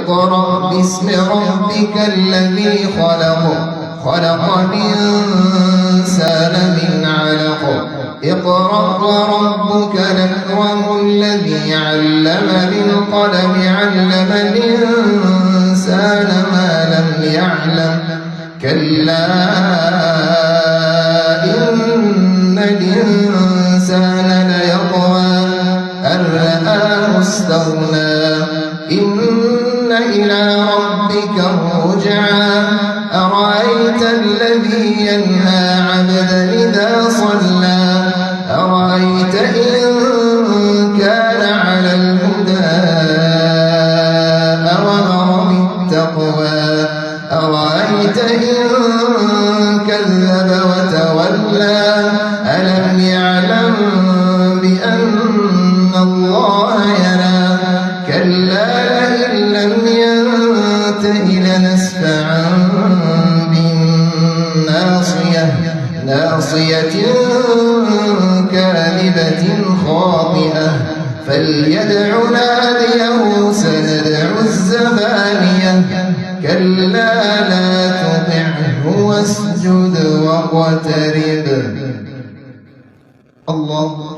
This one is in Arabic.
اقرأ باسم ربك الذي خلق خلق الإنسان من علق اقرأ وربك الأكرم الذي علم بالقلم علم الإنسان ما لم يعلم كلا إن الإنسان ليطغى أن رآه استغنى إن إلى ربك الرجعى أرأيت الذي ينهى عبدا إذا صلى أرأيت إن كان على الهدى أوامر بالتقوى أرأيت إن كذب وتولى ألم يعلم بأن الله يرى كلا لئن لم ينته لنسفعا بالناصية ناصية كاذبة خاطئة فليدع ناديه سندع الزبانية كلا لا تطعه واسجد واقترب الله